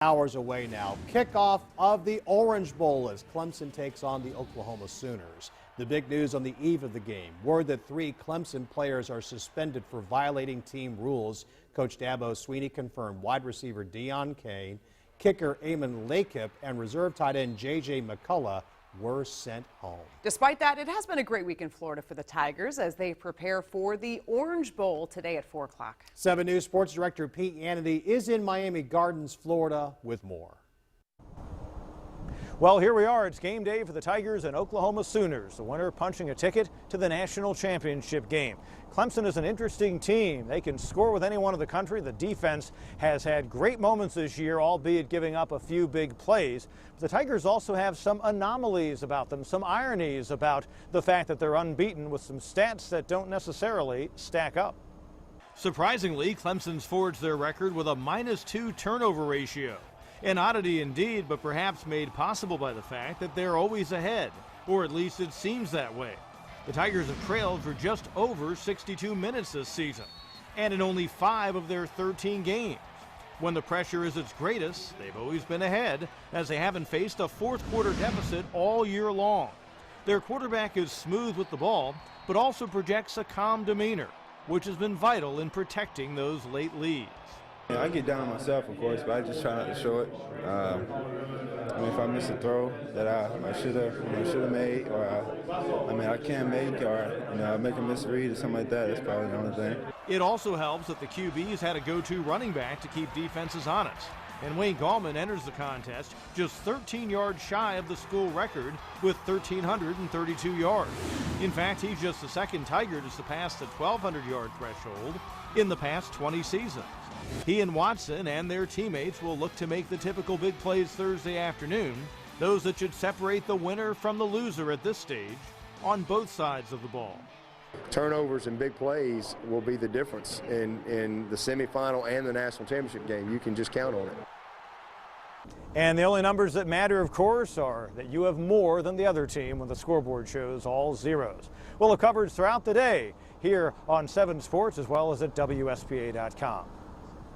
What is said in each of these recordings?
Hours away now. Kickoff of the Orange Bowl as Clemson takes on the Oklahoma Sooners. The big news on the eve of the game. Word that 3 Clemson players are suspended for violating team rules. Coach Dabo Swinney confirmed wide receiver Deon Cain, kicker Eamon Lakip, and reserve tight end J.J. McCullough were sent home. Despite that, it has been a great week in Florida for the Tigers as they prepare for the Orange Bowl today at 4 o'clock. 7 News Sports Director Pete Anady is in Miami Gardens, Florida with more. Well, here we are. It's game day for the Tigers and Oklahoma Sooners, the winner punching a ticket to the national championship game. Clemson is an interesting team. They can score with anyone in the country. The defense has had great moments this year, albeit giving up a few big plays. But the Tigers also have some anomalies about them, some ironies about the fact that they're unbeaten with some stats that don't necessarily stack up. Surprisingly, Clemson's forged their record with a -2 turnover ratio. An oddity indeed, but perhaps made possible by the fact that they're always ahead, or at least it seems that way. The Tigers have trailed for just over 62 minutes this season, and in only 5 of their 13 games. When the pressure is its greatest, they've always been ahead, as they haven't faced a fourth-quarter deficit all year long. Their quarterback is smooth with the ball, but also projects a calm demeanor, which has been vital in protecting those late leads. I get down on myself, of course, but I just try not to show it. If I miss a throw that I should have made, or I can make, or make a misread or something like that, that's probably the only thing. It also helps that the QB's had a go-to running back to keep defenses honest. And Wayne Gallman enters the contest just 13 yards shy of the school record with 1,332 yards. In fact, he's just the second Tiger to surpass the 1,200-yard threshold in the past 20 seasons. He and Watson and their teammates will look to make the typical big plays Thursday afternoon, those that should separate the winner from the loser at this stage on both sides of the ball. Turnovers and big plays will be the difference in the semifinal and the national championship game. You can just count on it. And the only numbers that matter, of course, are that you have more than the other team when the scoreboard shows all zeros. Well, the coverage throughout the day here on 7 Sports as well as at WSPA.com.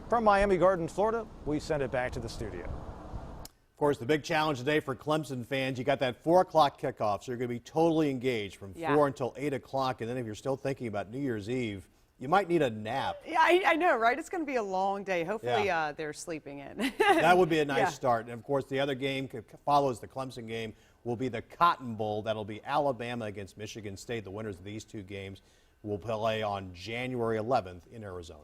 From Miami Gardens, Florida, we send it back to the studio. Of course, the big challenge today for Clemson fans, you got that 4 o'clock kickoff, so you're going to be totally engaged from 4 until 8 o'clock. And then if you're still thinking about New Year's Eve, you might need a nap. Yeah, I know, right? It's going to be a long day. Hopefully they're sleeping in. That would be a nice start. And, of course, the other game follows the Clemson game will be the Cotton Bowl. That'll be Alabama against Michigan State. The winners of these 2 games will play on January 11th in Arizona.